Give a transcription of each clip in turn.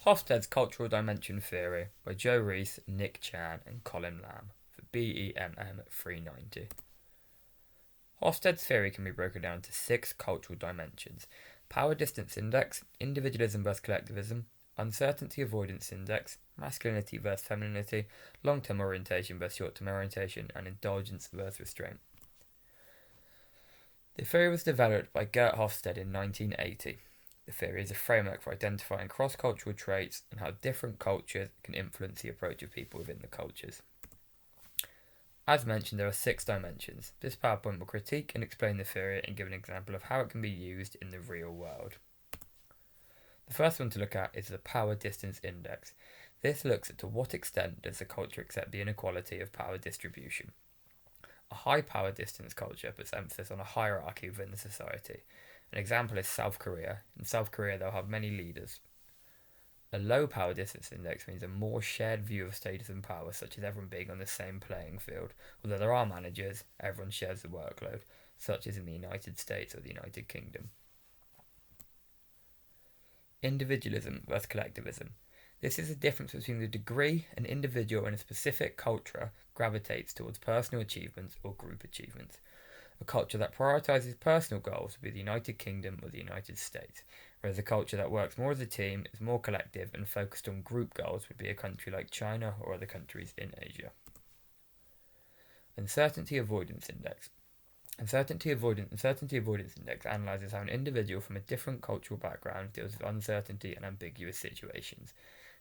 Hofstede's Cultural Dimension Theory by Joe Rees, Nick Chan and Colin Lamb for BEMM 390. Hofstede's theory can be broken down into 6 cultural dimensions: power distance index, individualism versus collectivism, uncertainty avoidance index, masculinity versus femininity, long-term orientation versus short-term orientation, and indulgence versus restraint. The theory was developed by Gert Hofstede in 1980. The theory is a framework for identifying cross-cultural traits and how different cultures can influence the approach of people within the cultures. As mentioned, there are 6 dimensions. This PowerPoint will critique and explain the theory and give an example of how it can be used in the real world. The first one to look at is the power distance index. This looks at to what extent does the culture accept the inequality of power distribution. A high power distance culture puts emphasis on a hierarchy within the society. An example is South Korea. In South Korea, they'll have many leaders. A low power distance index means a more shared view of status and power, such as everyone being on the same playing field. Although there are managers, everyone shares the workload, such as in the United States or the United Kingdom. Individualism versus collectivism. This is the difference between the degree an individual in a specific culture gravitates towards personal achievements or group achievements. A culture that prioritises personal goals would be the United Kingdom or the United States, whereas a culture that works more as a team, is more collective and focused on group goals would be a country like China or other countries in Asia. Uncertainty Avoidance Index. Uncertainty avoidance index analyses how an individual from a different cultural background deals with uncertainty and ambiguous situations.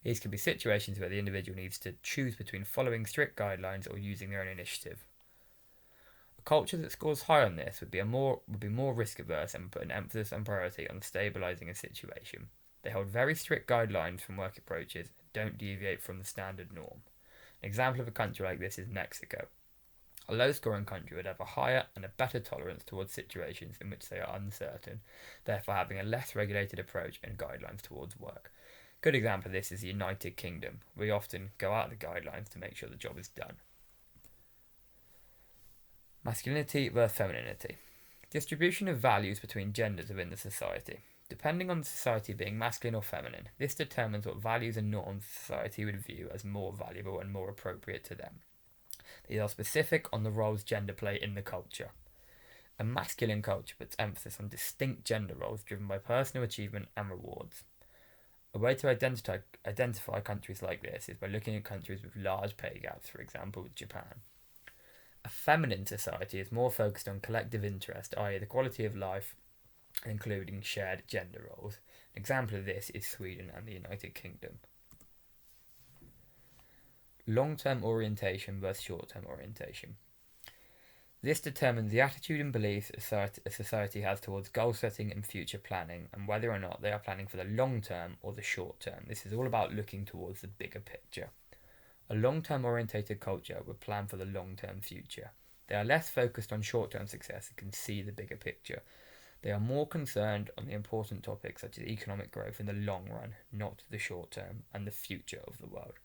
These can be situations where the individual needs to choose between following strict guidelines or using their own initiative. A culture that scores high on this would be more risk averse and put an emphasis and priority on stabilising a situation. They hold very strict guidelines from work approaches and don't deviate from the standard norm. An example of a country like this is Mexico. A low-scoring country would have a higher and a better tolerance towards situations in which they are uncertain, therefore having a less regulated approach and guidelines towards work. A good example of this is the United Kingdom. We often go out of the guidelines to make sure the job is done. Masculinity versus femininity. Distribution of values between genders within the society. Depending on the society being masculine or feminine, this determines what values and norms society would view as more valuable and more appropriate to them. These are specific on the roles gender play in the culture. A masculine culture puts emphasis on distinct gender roles driven by personal achievement and rewards. A way to identify countries like this is by looking at countries with large pay gaps, for example, Japan. A feminine society is more focused on collective interest, i.e. the quality of life, including shared gender roles. An example of this is Sweden and the United Kingdom. Long-term orientation versus short-term orientation. This determines the attitude and beliefs a society has towards goal setting and future planning, and whether or not they are planning for the long term or the short term. This is all about looking towards the bigger picture. A long-term orientated culture would plan for the long-term future. They are less focused on short-term success and can see the bigger picture. They are more concerned on the important topics such as economic growth in the long run, not the short term, and the future of the world.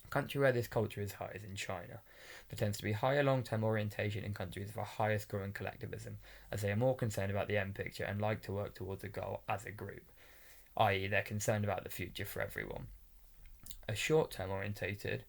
A country where this culture is high is in China. There tends to be higher long-term orientation in countries with a higher scoring collectivism, as they are more concerned about the end picture and like to work towards a goal as a group, i.e. they're concerned about the future for everyone. A short-term orientated,